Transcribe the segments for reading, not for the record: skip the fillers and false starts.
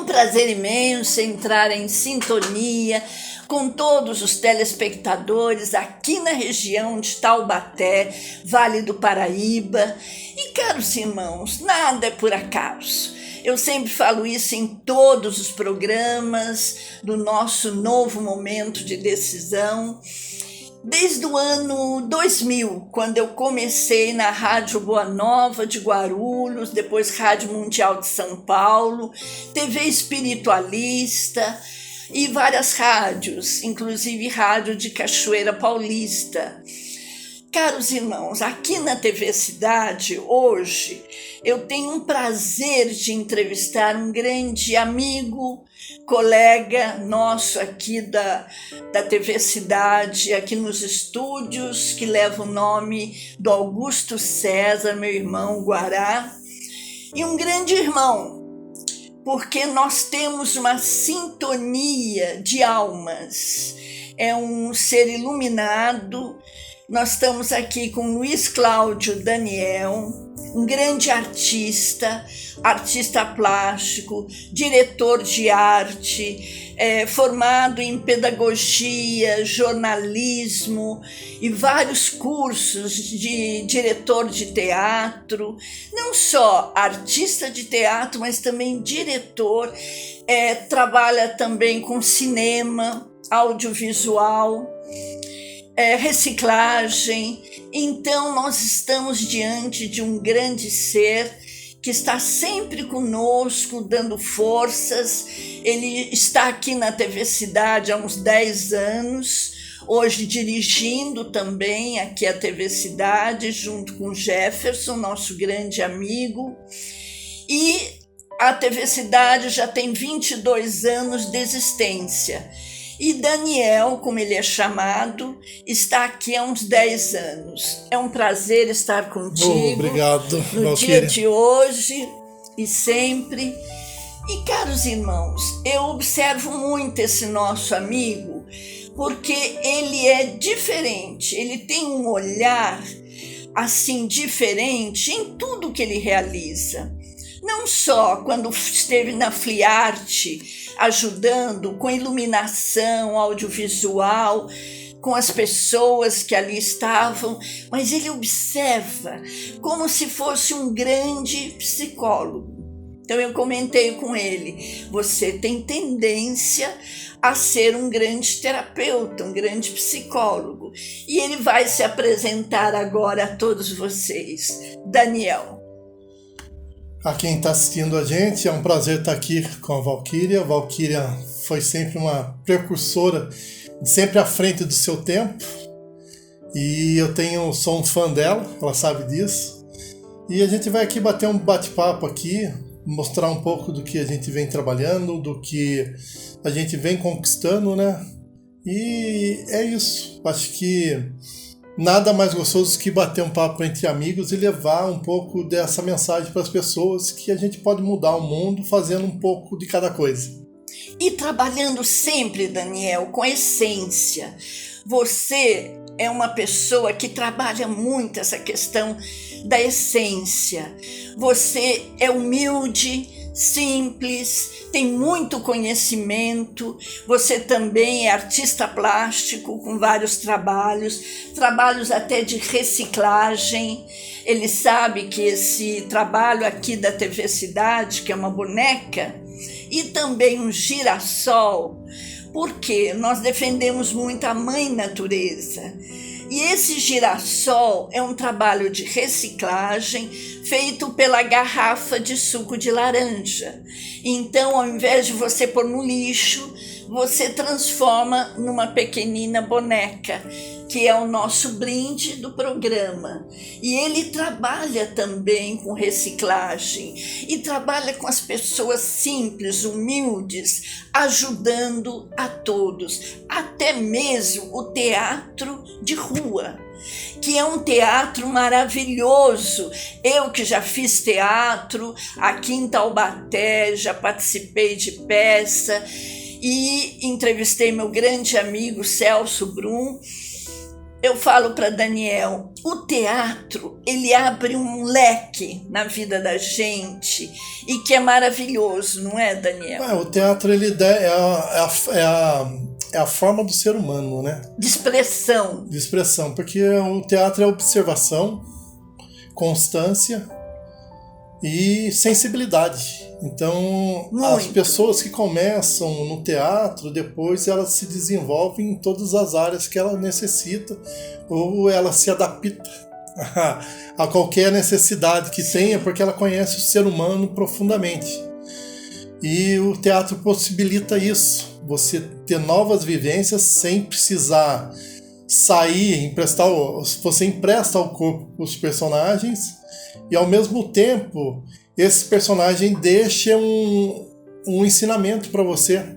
Prazer imenso entrar em sintonia com todos os telespectadores aqui na região de Taubaté, Vale do Paraíba. E, caros irmãos, nada é por acaso. Eu sempre falo isso em todos os programas do nosso novo momento de decisão. Desde o ano 2000, quando eu comecei na Rádio Boa Nova de Guarulhos, depois Rádio Mundial de São Paulo, TV Espiritualista e várias rádios, inclusive rádio de Cachoeira Paulista. Caros irmãos, aqui na TV Cidade, hoje, eu tenho um prazer de entrevistar um grande amigo, colega nosso aqui da TV Cidade, aqui nos estúdios, que leva o nome do Augusto César, meu irmão Guará, e um grande irmão, porque nós temos uma sintonia de almas. É um ser iluminado. Nós estamos aqui com Luiz Cláudio Daniel, um grande artista plástico, diretor de arte, formado em pedagogia, jornalismo e vários cursos de diretor de teatro, não só artista de teatro, mas também diretor, trabalha também com cinema, audiovisual, reciclagem. Então nós estamos diante de um grande ser que está sempre conosco, dando forças. Ele está aqui na TV Cidade há uns 10 anos, hoje dirigindo também aqui a TV Cidade, junto com o Jefferson, nosso grande amigo. E a TV Cidade já tem 22 anos de existência. E Daniel, como ele é chamado, está aqui há uns 10 anos. É um prazer estar contigo. Obrigado, no Valquíria. Dia de hoje e sempre. E, caros irmãos, eu observo muito esse nosso amigo, porque ele é diferente, ele tem um olhar assim diferente em tudo que ele realiza. Não só quando esteve na FliArte, ajudando com iluminação audiovisual, com as pessoas que ali estavam, mas ele observa como se fosse um grande psicólogo. Então eu comentei com ele, você tem tendência a ser um grande terapeuta, um grande psicólogo. E ele vai se apresentar agora a todos vocês. Daniel. A quem está assistindo a gente, é um prazer estar aqui com a Valquíria. A Valquíria foi sempre uma precursora, sempre à frente do seu tempo. E sou um fã dela, ela sabe disso. E a gente vai aqui bater um bate-papo aqui, mostrar um pouco do que a gente vem trabalhando, do que a gente vem conquistando, né? E é isso. Acho que nada mais gostoso que bater um papo entre amigos e levar um pouco dessa mensagem para as pessoas, que a gente pode mudar o mundo fazendo um pouco de cada coisa. E trabalhando sempre, Daniel, com essência. Você é uma pessoa que trabalha muito essa questão da essência. Você é humilde, simples, tem muito conhecimento. Você também é artista plástico com vários trabalhos até de reciclagem. Ele sabe que esse trabalho aqui da TV Cidade, que é uma boneca, e também um girassol, porque nós defendemos muito a mãe natureza. E esse girassol é um trabalho de reciclagem feito pela garrafa de suco de laranja. Então, ao invés de você pôr no lixo, você transforma numa pequenina boneca, que é o nosso brinde do programa. E ele trabalha também com reciclagem e trabalha com as pessoas simples, humildes, ajudando a todos, até mesmo o teatro de rua, que é um teatro maravilhoso. Eu que já fiz teatro aqui em Taubaté, já participei de peça e entrevistei meu grande amigo Celso Brum. Eu falo para Daniel, o teatro, ele abre um leque na vida da gente e que é maravilhoso, não é, Daniel? O teatro é a forma do ser humano, né? De expressão. De expressão, porque o teatro é observação, constância e sensibilidade. Então, as pessoas que começam no teatro, depois elas se desenvolvem em todas as áreas que ela necessita, ou ela se adapta a qualquer necessidade que tenha, porque ela conhece o ser humano profundamente. E o teatro possibilita isso, você ter novas vivências sem precisar sair, você empresta ao corpo os personagens e ao mesmo tempo esse personagem deixa um ensinamento para você.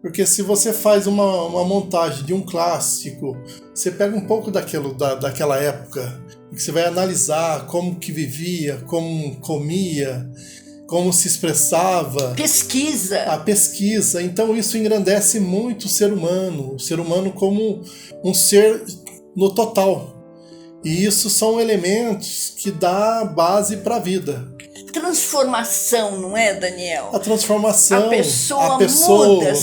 Porque se você faz uma montagem de um clássico, você pega um pouco daquela época, que você vai analisar como que vivia, como comia, como se expressava. A pesquisa. Então isso engrandece muito o ser humano como um ser no total. E isso são elementos que dão base para a vida. Transformação, não é, Daniel? A transformação. A pessoa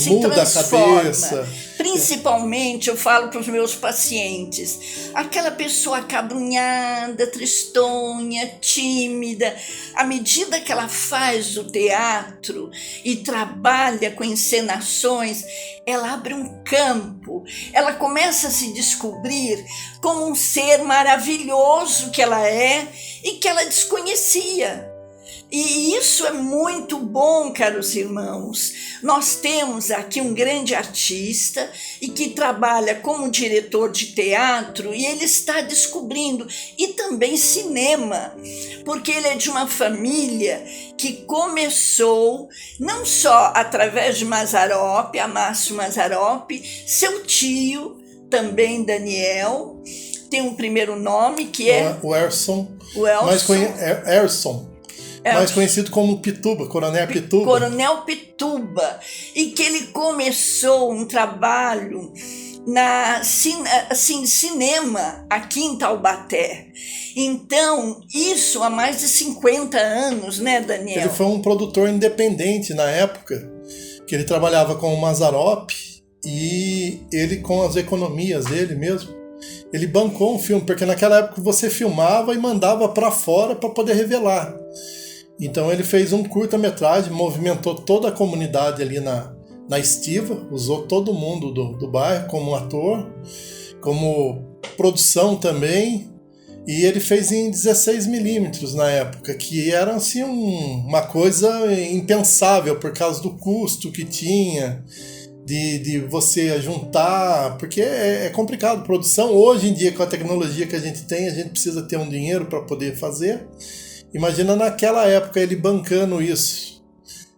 muda a cabeça. Principalmente, eu falo para os meus pacientes, aquela pessoa acabrunhada, tristonha, tímida, à medida que ela faz o teatro e trabalha com encenações, ela abre um campo, ela começa a se descobrir como um ser maravilhoso que ela é e que ela desconhecia. E isso é muito bom, caros irmãos. Nós temos aqui um grande artista e que trabalha como diretor de teatro e ele está descobrindo, e também cinema, porque ele é de uma família que começou não só através de Mazzaropi, Amácio Mazzaropi, seu tio, também Daniel, tem um primeiro nome que é... O Erson. Erson. Mais conhecido como Pituba, Coronel Pituba. Coronel Pituba. E que ele começou um trabalho cinema aqui em Taubaté. Então, isso há mais de 50 anos, né, Daniel? Ele foi um produtor independente na época, que ele trabalhava com o Mazzaropi, e ele, com as economias dele mesmo, ele bancou um filme, porque naquela época você filmava e mandava para fora para poder revelar. Então ele fez um curta-metragem, movimentou toda a comunidade ali na Estiva, usou todo mundo do bairro como ator, como produção também, e ele fez em 16mm na época, que era assim uma coisa impensável por causa do custo que tinha, de você juntar, porque é complicado. Produção, hoje em dia, com a tecnologia que a gente tem, a gente precisa ter um dinheiro para poder fazer. Imagina naquela época ele bancando isso.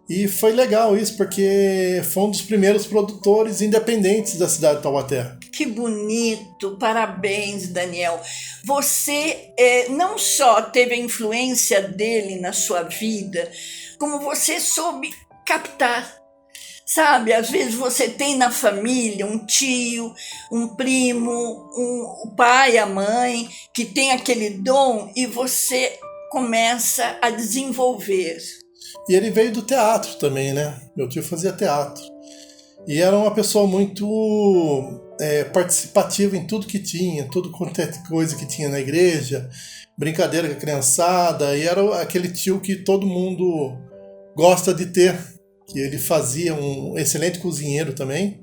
E foi legal isso, porque foi um dos primeiros produtores independentes da cidade de Taubaté. Que bonito, parabéns, Daniel. Você não só teve a influência dele na sua vida, como você soube captar. Sabe, às vezes você tem na família um tio, um primo, o pai, a mãe, que tem aquele dom e você começa a desenvolver. E ele veio do teatro também, né? Meu tio fazia teatro. E era uma pessoa muito participativa em tudo que tinha, tudo quanto é coisa que tinha na igreja, brincadeira com a criançada, e era aquele tio que todo mundo gosta de ter, que ele fazia um excelente cozinheiro também.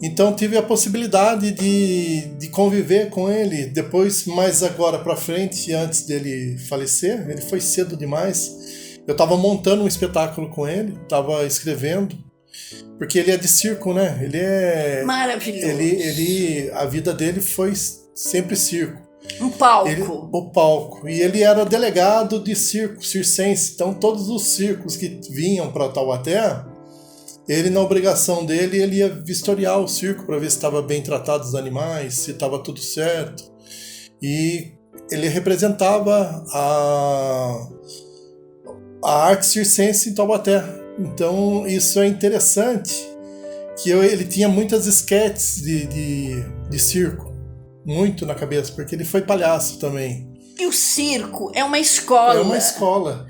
Então tive a possibilidade de conviver com ele. Depois, mais agora para frente, antes dele falecer, ele foi cedo demais. Eu estava montando um espetáculo com ele, estava escrevendo, Porque ele é de circo, né? Ele é... Maravilhoso. A vida dele foi sempre circo. Um palco. O palco. E ele era delegado de circo, circense. Então todos os circos que vinham para Taubaté, ele, na obrigação dele, ele ia vistoriar o circo para ver se estava bem tratado os animais, se estava tudo certo. E ele representava a arte circense em Taubaté. Então isso é interessante, que ele tinha muitas esquetes de circo, muito na cabeça, porque ele foi palhaço também. E o circo é uma escola. É uma escola.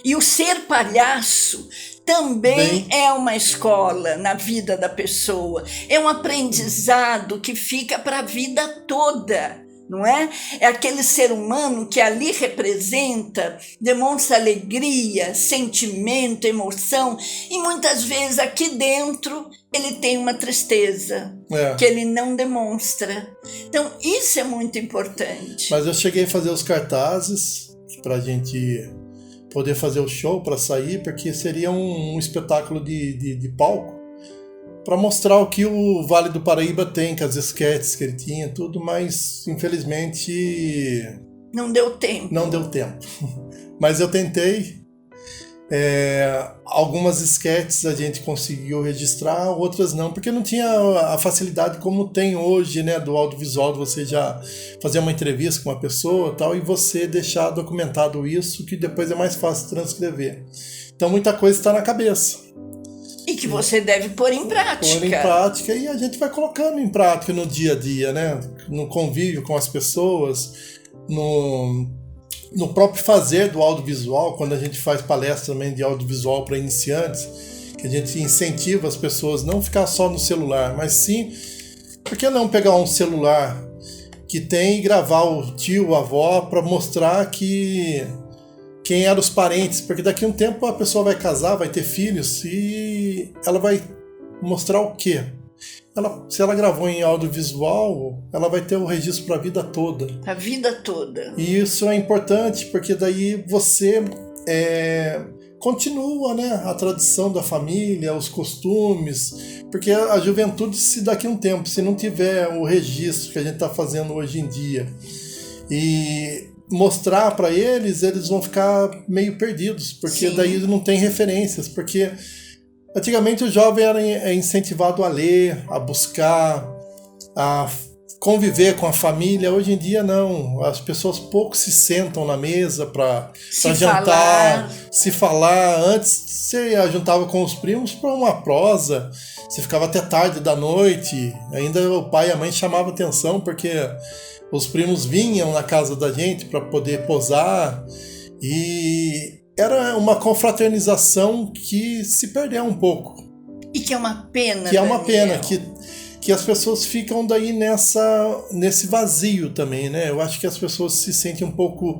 E o ser palhaço também é uma escola na vida da pessoa. É um aprendizado que fica para a vida toda, não é? É aquele ser humano que ali representa, demonstra alegria, sentimento, emoção, e muitas vezes aqui dentro ele tem uma tristeza que ele não demonstra. Então isso é muito importante. Mas eu cheguei a fazer os cartazes para a gente poder fazer o show para sair, porque seria um espetáculo de palco para mostrar o que o Vale do Paraíba tem, que as esquetes que ele tinha, tudo, mas infelizmente não deu tempo. Não deu tempo. Mas eu tentei. Algumas esquetes a gente conseguiu registrar, outras não, porque não tinha a facilidade como tem hoje, né, do audiovisual, de você já fazer uma entrevista com uma pessoa tal, e você deixar documentado isso, que depois é mais fácil transcrever. Então muita coisa está na cabeça. E que você deve pôr em prática. Pôr em prática, e a gente vai colocando em prática no dia a dia, né? No convívio com as pessoas, no próprio fazer do audiovisual, quando a gente faz palestra também de audiovisual para iniciantes, que a gente incentiva as pessoas a não ficar só no celular, mas sim, por que não pegar um celular que tem e gravar o tio, a avó, para mostrar quem eram os parentes, porque daqui a um tempo a pessoa vai casar, vai ter filhos, e ela vai mostrar o quê? Se ela gravou em audiovisual, ela vai ter o registro para a vida toda. A vida toda. E isso é importante, porque daí você continua, né, a tradição da família, os costumes, porque a juventude, se daqui a um tempo, se não tiver o registro que a gente está fazendo hoje em dia, e mostrar para eles vão ficar meio perdidos, porque daí não tem referências, porque antigamente o jovem era incentivado a ler, a buscar, a conviver com a família. Hoje em dia não, as pessoas pouco se sentam na mesa para jantar, se falar. Antes você juntava com os primos para uma prosa, você ficava até tarde da noite, ainda o pai e a mãe chamavam atenção porque os primos vinham na casa da gente para poder posar, e era uma confraternização que se perdeu um pouco. E que é uma pena, Que é uma pena, que as pessoas ficam daí nesse vazio também, né? Eu acho que as pessoas se sentem um pouco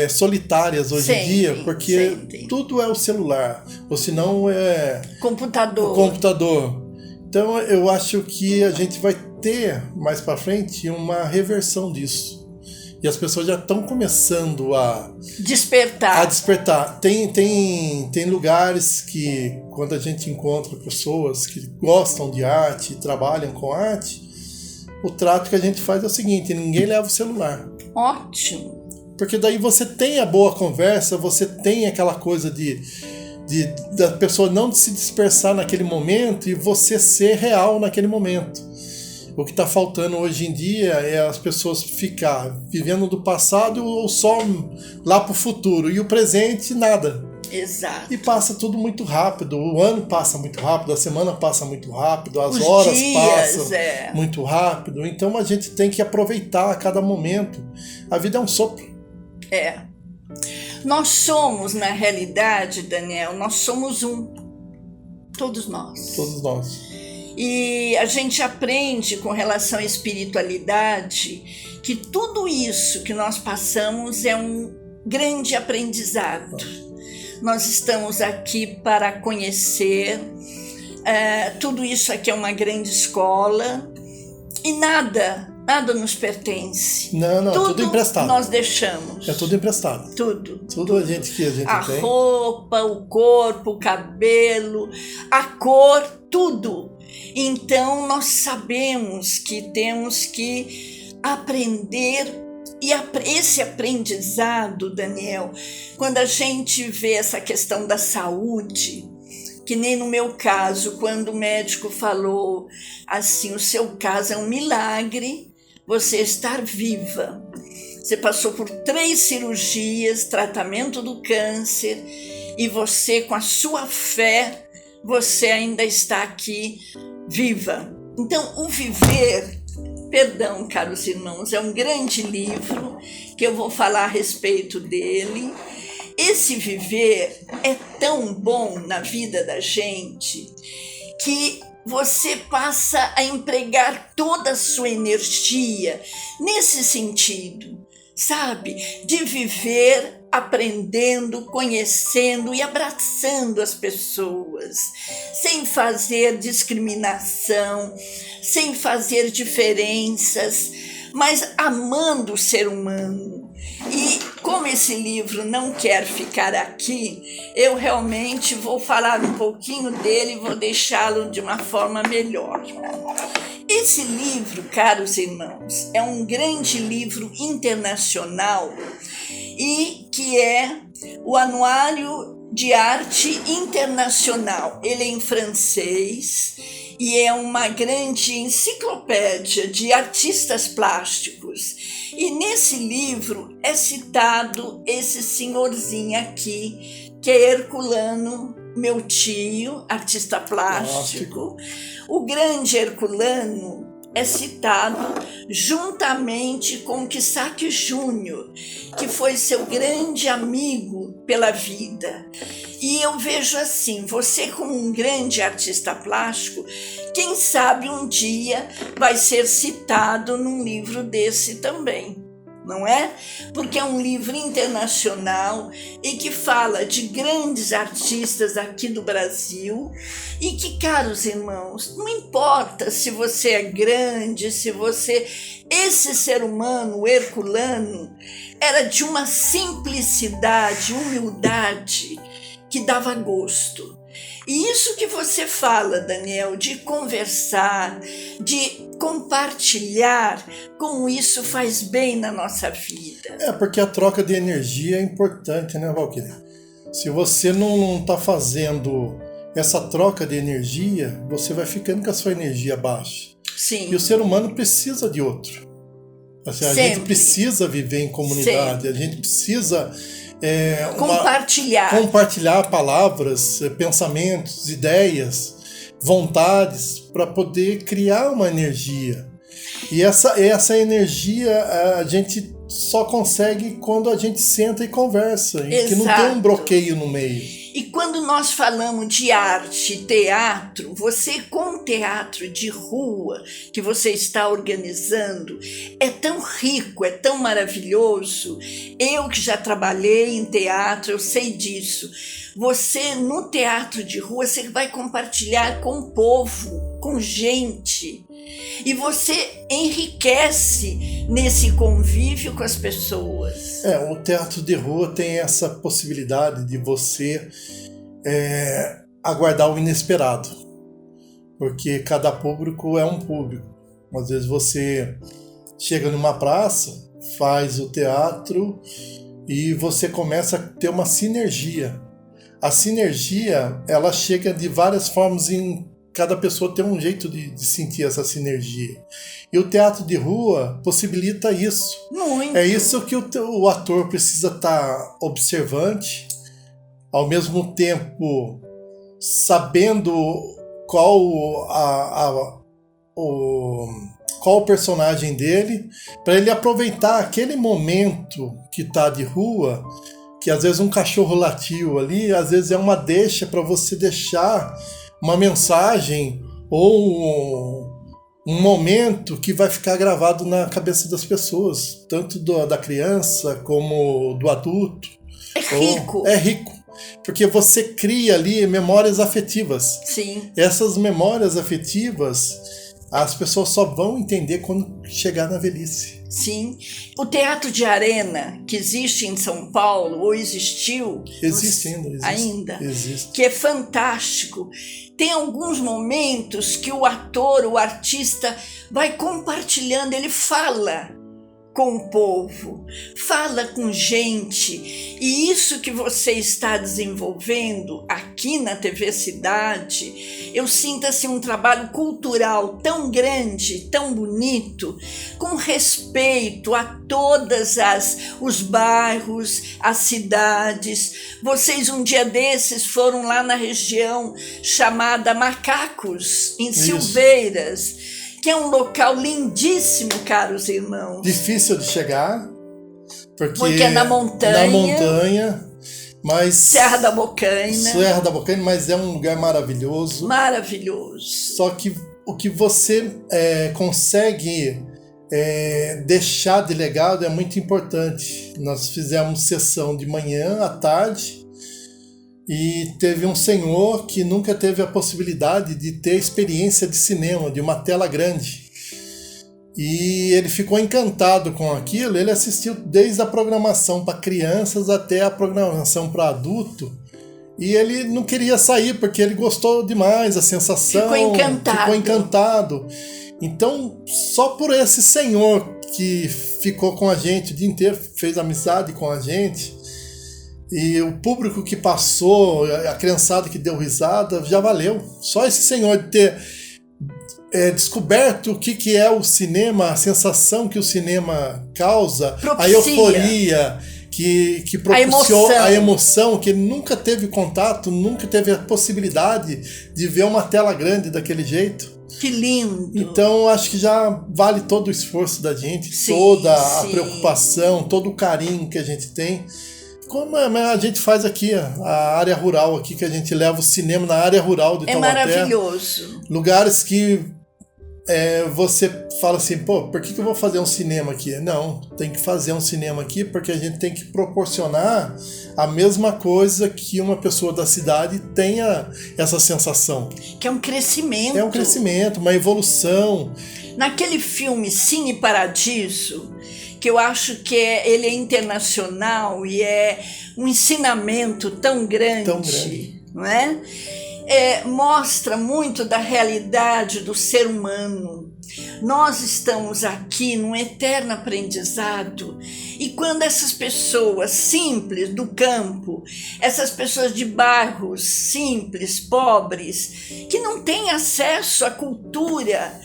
solitárias hoje em dia, porque tudo é o celular, ou se não é computador. O computador. Então eu acho que a gente vai ter mais para frente uma reversão disso. E as pessoas já estão começando a despertar. Tem lugares que, quando a gente encontra pessoas que gostam de arte e trabalham com arte, o trato que a gente faz é o seguinte: ninguém leva o celular. Ótimo. Porque daí você tem a boa conversa, você tem aquela coisa da pessoa não se dispersar naquele momento e você ser real naquele momento. O que está faltando hoje em dia é as pessoas ficar vivendo do passado ou só lá para o futuro, e o presente nada. Exato. E passa tudo muito rápido, o ano passa muito rápido, a semana passa muito rápido, as horas passam muito rápido. Então a gente tem que aproveitar a cada momento. A vida é um sopro. Nós somos, na realidade, Daniel, nós somos um. Todos nós. Todos nós. E a gente aprende com relação à espiritualidade que tudo isso que nós passamos é um grande aprendizado. Nós estamos aqui para conhecer, tudo isso aqui é uma grande escola, e nada Nada nos pertence. Não, tudo emprestado. Nós deixamos. É tudo emprestado. Tudo a gente tem. A roupa, o corpo, o cabelo, a cor, tudo. Então nós sabemos que temos que aprender. E esse aprendizado, Daniel, quando a gente vê essa questão da saúde, que nem no meu caso, quando o médico falou assim, o seu caso é um milagre, você estar viva. Você passou por 3 cirurgias, tratamento do câncer, e você, com a sua fé, você ainda está aqui viva. Então, o Viver, perdão, caros irmãos, é um grande livro que eu vou falar a respeito dele. Esse viver é tão bom na vida da gente que você passa a empregar toda a sua energia nesse sentido, sabe? De viver aprendendo, conhecendo e abraçando as pessoas, sem fazer discriminação, sem fazer diferenças, mas amando o ser humano. E como esse livro não quer ficar aqui, eu realmente vou falar um pouquinho dele e vou deixá-lo de uma forma melhor. Esse livro, caros irmãos, é um grande livro internacional e que é o Anuário de Arte Internacional. Ele é em francês e é uma grande enciclopédia de artistas plásticos. E nesse livro é citado esse senhorzinho aqui, que é Herculano, meu tio, artista plástico. O grande Herculano é citado juntamente com Kisaki Júnior, que foi seu grande amigo pela vida. E eu vejo assim, você como um grande artista plástico, quem sabe um dia vai ser citado num livro desse também, não é? Porque é um livro internacional e que fala de grandes artistas aqui do Brasil e que, caros irmãos, não importa se você é grande, se você... Esse ser humano, o Herculano, era de uma simplicidade, humildade que dava gosto. E isso que você fala, Daniel, de conversar, de compartilhar, como isso faz bem na nossa vida. É, porque a troca de energia é importante, né, Valquíria? Se você não está fazendo essa troca de energia, você vai ficando com a sua energia baixa. Sim. E o ser humano precisa de outro. Assim, a gente precisa viver em comunidade, a gente precisa... compartilhar palavras, pensamentos, ideias, vontades para poder criar uma energia. E essa energia a gente só consegue quando a gente senta e conversa, e que não tem um bloqueio no meio. E quando nós falamos de arte, teatro, você com o teatro de rua que você está organizando, é tão rico, é tão maravilhoso. Eu que já trabalhei em teatro, eu sei disso. Você no teatro de rua, você vai compartilhar com o povo, com gente. E você enriquece nesse convívio com as pessoas. O teatro de rua tem essa possibilidade de você aguardar o inesperado. Porque cada público é um público. Às vezes você chega numa praça, faz o teatro e você começa a ter uma sinergia. A sinergia, ela chega de várias formas em cada pessoa tem um jeito de sentir essa sinergia. E o teatro de rua possibilita isso. Muito. É isso que o ator precisa estar observante, ao mesmo tempo sabendo qual o personagem dele, para ele aproveitar aquele momento que está de rua, que às vezes um cachorro latiu ali, às vezes é uma deixa para você deixar uma mensagem ou um momento que vai ficar gravado na cabeça das pessoas, tanto da criança como do adulto. É rico. É rico, porque você cria ali memórias afetivas. Sim. Essas memórias afetivas, as pessoas só vão entender quando chegar na velhice. Sim. O Teatro de Arena, que existe em São Paulo, ou existiu... Existe ainda. Ainda. Existe. Que é fantástico. Tem alguns momentos que o ator, o artista, vai compartilhando, ele fala com o povo, fala com gente, e isso que você está desenvolvendo aqui na TV Cidade, eu sinto assim um trabalho cultural tão grande, tão bonito, com respeito a todas os bairros, as cidades. Vocês um dia desses foram lá na região chamada Macacos, em Silveiras, que é um local lindíssimo, caros irmãos. Difícil de chegar, porque é na montanha. Mas Serra da Bocaina, mas é um lugar maravilhoso. Maravilhoso. Só que o que você consegue deixar de legado é muito importante. Nós fizemos sessão de manhã, à tarde, e teve um senhor que nunca teve a possibilidade de ter experiência de cinema, de uma tela grande. E ele ficou encantado com aquilo, ele assistiu desde a programação para crianças até a programação para adulto. E ele não queria sair, porque ele gostou demais, a sensação. Ficou encantado. Então, só por esse senhor que ficou com a gente o dia inteiro, fez amizade com a gente, e o público que passou, a criançada que deu risada, já valeu. Só esse senhor de ter descoberto o que é o cinema, a sensação que o cinema causa, a euforia, que propicia a emoção, que ele nunca teve contato, nunca teve a possibilidade de ver uma tela grande daquele jeito. Que lindo! Então, acho que já vale todo o esforço da gente, toda a preocupação, todo o carinho que a gente tem. Como a gente faz aqui, a área rural aqui, que a gente leva o cinema na área rural de Taubaté. É maravilhoso. Lugares que você fala assim, por que eu vou fazer um cinema aqui? Não, tem que fazer um cinema aqui porque a gente tem que proporcionar a mesma coisa que uma pessoa da cidade tenha essa sensação. Que é um crescimento. É um crescimento, uma evolução. Naquele filme Cine Paradiso, que eu acho que ele é internacional e é um ensinamento tão grande. Não é? Mostra muito da realidade do ser humano. Nós estamos aqui num eterno aprendizado, e quando essas pessoas simples do campo, essas pessoas de bairros simples, pobres, que não têm acesso à cultura,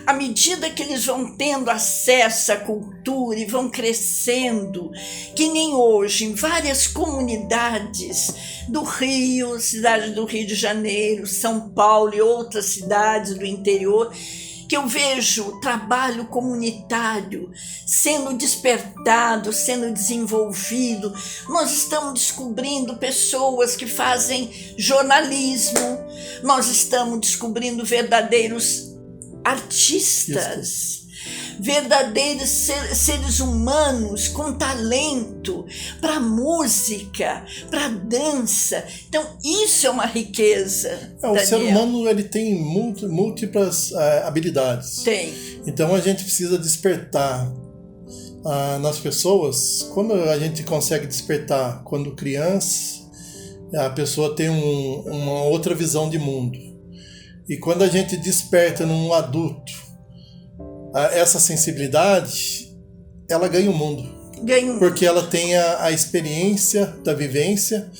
à medida que eles vão tendo acesso à cultura e vão crescendo, que nem hoje, em várias comunidades do Rio, cidade do Rio de Janeiro, São Paulo e outras cidades do interior, que eu vejo o trabalho comunitário sendo despertado, sendo desenvolvido. Nós estamos descobrindo pessoas que fazem jornalismo, nós estamos descobrindo verdadeiros artistas, verdadeiros seres humanos com talento para música, para dança. Então isso é uma riqueza. O ser humano ele tem múltiplas habilidades. Tem. Então a gente precisa despertar nas pessoas. Quando a gente consegue despertar quando criança, a pessoa tem uma outra visão de mundo. E quando a gente desperta num adulto essa sensibilidade, ela ganha o mundo. Porque ela tem a experiência da vivência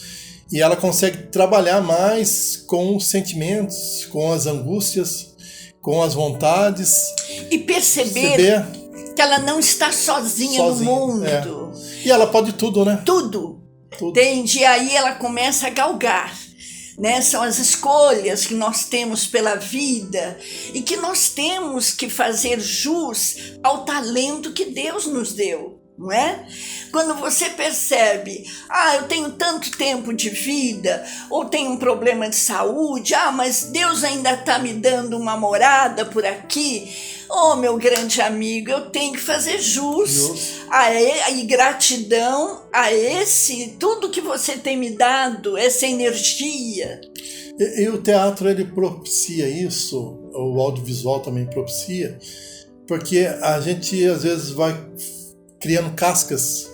e ela consegue trabalhar mais com os sentimentos, com as angústias, com as vontades. E perceber que ela não está sozinha no mundo. E ela pode tudo, né? Tudo. Entende? E aí ela começa a galgar. Né? São as escolhas que nós temos pela vida e que nós temos que fazer jus ao talento que Deus nos deu, não é? Quando você percebe, eu tenho tanto tempo de vida, ou tenho um problema de saúde, mas Deus ainda está me dando uma morada por aqui. Meu grande amigo, eu tenho que fazer jus e gratidão a tudo que você tem me dado, essa energia. E o teatro ele propicia isso o audiovisual também propicia, porque a gente às vezes vai criando cascas.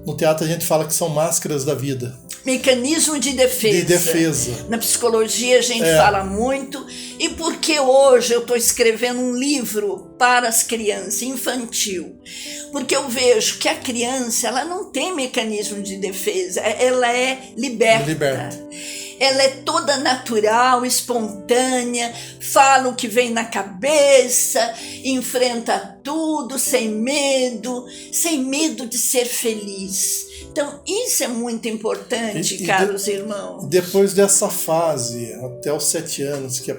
No teatro a gente fala que são máscaras da vida. Mecanismo de defesa. De defesa. Na psicologia a gente fala muito. E porque hoje eu estou escrevendo um livro para as crianças, infantil. Porque eu vejo que a criança ela não tem mecanismo de defesa, ela é liberta. Ela é toda natural, espontânea, fala o que vem na cabeça, enfrenta tudo sem medo de ser feliz. Então, isso é muito importante, caros irmãos. Depois dessa fase, até os 7 anos, que a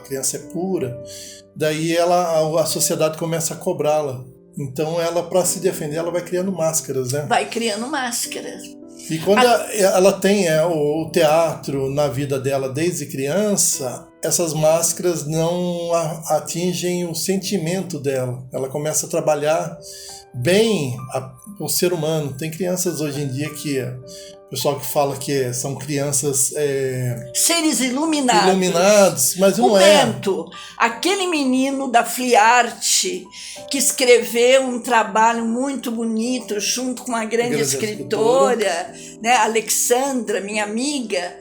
criança é pura, daí a sociedade começa a cobrá-la. Então, ela, para se defender, ela vai criando máscaras, né? Vai criando máscaras. E quando ela tem o teatro na vida dela desde criança, essas máscaras não atingem o sentimento dela. Ela começa a trabalhar bem o ser humano. Tem crianças hoje em dia que o pessoal que fala que são crianças seres iluminados, mas não aquele menino da FLIART que escreveu um trabalho muito bonito junto com uma grande escritora, né, Alexandra, minha amiga,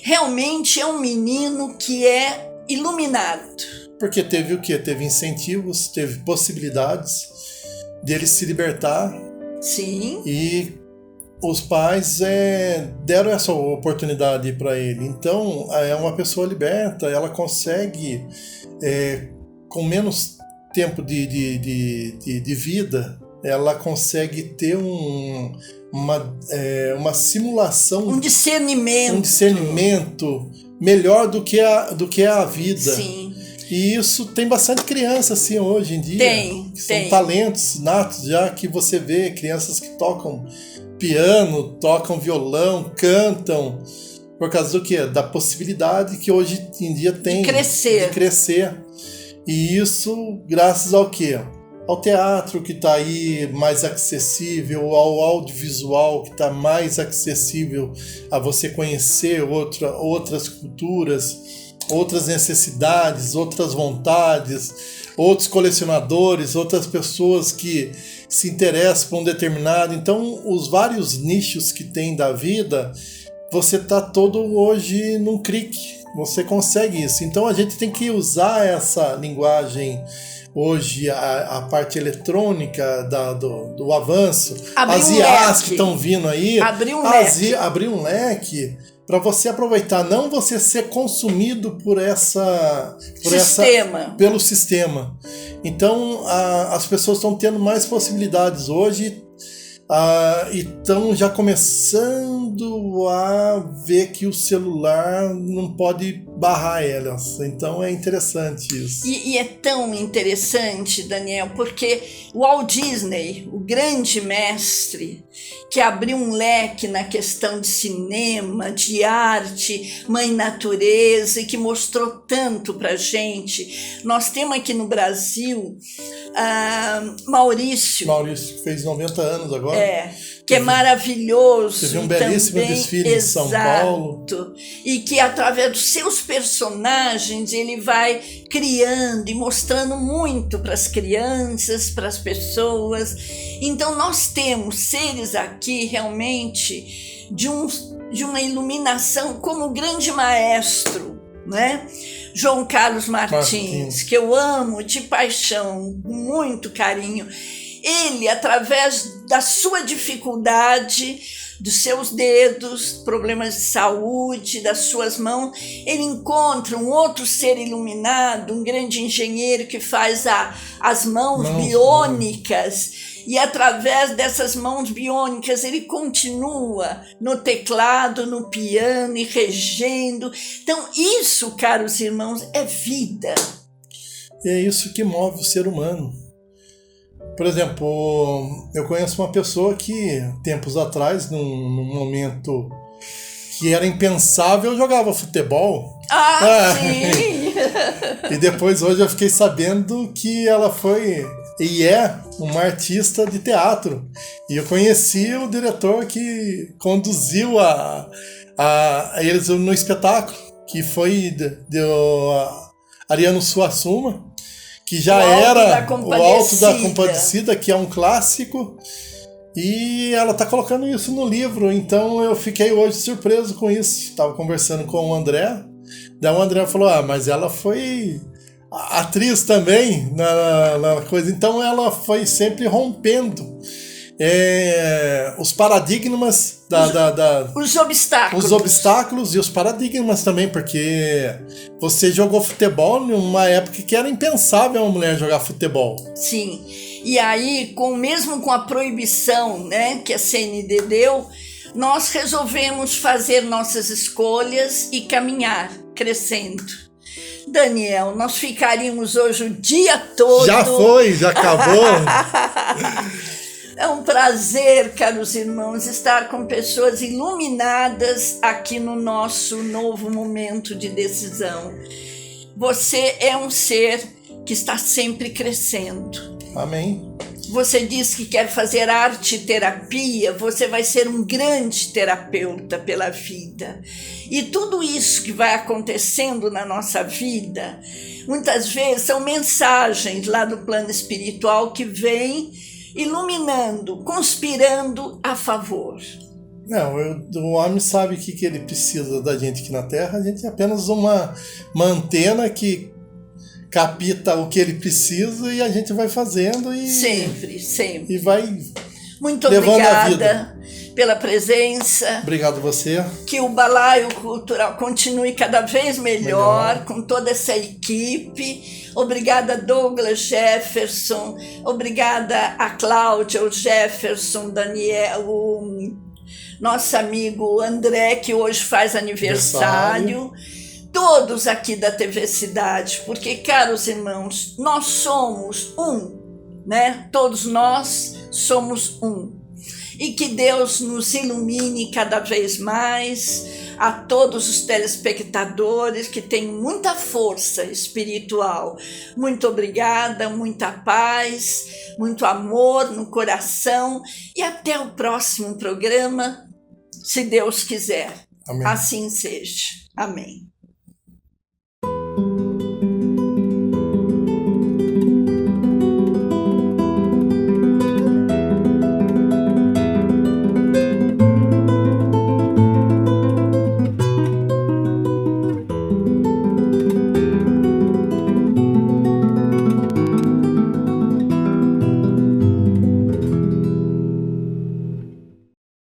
realmente é um menino que é iluminado. Porque teve o quê? Teve incentivos, teve possibilidades dele se libertar. Sim. E os pais deram essa oportunidade para ele. Então, é uma pessoa liberta, ela consegue, com menos tempo de vida, ela consegue ter uma simulação, um discernimento melhor do que é a vida. Sim. E isso tem bastante criança assim hoje em dia. São talentos natos, já que você vê crianças que tocam piano, tocam violão, cantam, por causa do quê? Da possibilidade que hoje em dia tem de crescer. E isso graças ao quê? Ao teatro, que está aí mais acessível, ao audiovisual, que está mais acessível a você conhecer outras culturas, outras necessidades, outras vontades, outros colecionadores, outras pessoas que se interessam por um determinado. Então, os vários nichos que tem da vida, você está todo hoje num clique, você consegue isso. Então, a gente tem que usar essa linguagem hoje, a parte eletrônica do avanço, as IAs que estão vindo aí, abrir um leque para você aproveitar, não você ser consumido pelo sistema. Então, as pessoas estão tendo mais possibilidades hoje e estão já começando a ver que o celular não pode barrar elas. Então é interessante isso. E é tão interessante, Daniel, porque o Walt Disney, o grande mestre, que abriu um leque na questão de cinema, de arte, mãe natureza, e que mostrou tanto pra gente. Nós temos aqui no Brasil Maurício, que fez 90 anos agora. Que é maravilhoso. Teve um belíssimo desfile em São Paulo. E que através dos seus personagens ele vai criando e mostrando muito para as crianças, para as pessoas. Então nós temos seres aqui realmente de uma iluminação como o grande maestro, né? João Carlos Martins, que eu amo de paixão, com muito carinho. Ele, através da sua dificuldade, dos seus dedos, problemas de saúde, das suas mãos, ele encontra um outro ser iluminado, um grande engenheiro que faz as mãos biônicas. E através dessas mãos biônicas ele continua no teclado, no piano e regendo. Então isso, caros irmãos, é vida. E é isso que move o ser humano. Por exemplo, eu conheço uma pessoa que, tempos atrás, num momento que era impensável, jogava futebol. Sim! E depois, hoje, eu fiquei sabendo que ela foi e é uma artista de teatro. E eu conheci o diretor que conduziu eles no espetáculo, que foi Ariano Suassuna, que já O Alto era da o Alto da Compadecida. Compadecida, que é um clássico, e ela está colocando isso no livro, então eu fiquei hoje surpreso com isso. Estava conversando com o André, daí o André falou, mas ela foi atriz também na coisa, então ela foi sempre rompendo os paradigmas Os obstáculos e os paradigmas também, porque você jogou futebol numa época que era impensável uma mulher jogar futebol. Sim, e aí, mesmo com a proibição, né, que a CND deu, nós resolvemos fazer nossas escolhas e caminhar, crescendo. Daniel, nós ficaríamos hoje o dia todo... Já acabou. É um prazer, caros irmãos, estar com pessoas iluminadas aqui no nosso novo momento de decisão. Você é um ser que está sempre crescendo. Amém. Você diz que quer fazer arte-terapia, você vai ser um grande terapeuta pela vida. E tudo isso que vai acontecendo na nossa vida, muitas vezes são mensagens lá do plano espiritual que vêm iluminando, conspirando a favor. Não, o homem sabe o que ele precisa da gente aqui na Terra, a gente é apenas uma antena que capta o que ele precisa e a gente vai fazendo e... Sempre. E vai Muito levando a vida. obrigada pela presença. Obrigado você. Que o Balaio Cultural continue cada vez melhor. Com toda essa equipe. Obrigada, Douglas Jefferson. Obrigada a Cláudia, o Jefferson, Daniel, o nosso amigo André, que hoje faz aniversário. Todos aqui da TV Cidade, porque, caros irmãos, nós somos um, né? Todos nós somos um. E que Deus nos ilumine cada vez mais, a todos os telespectadores que têm muita força espiritual. Muito obrigada, muita paz, muito amor no coração e até o próximo programa, se Deus quiser. Amém. Assim seja. Amém.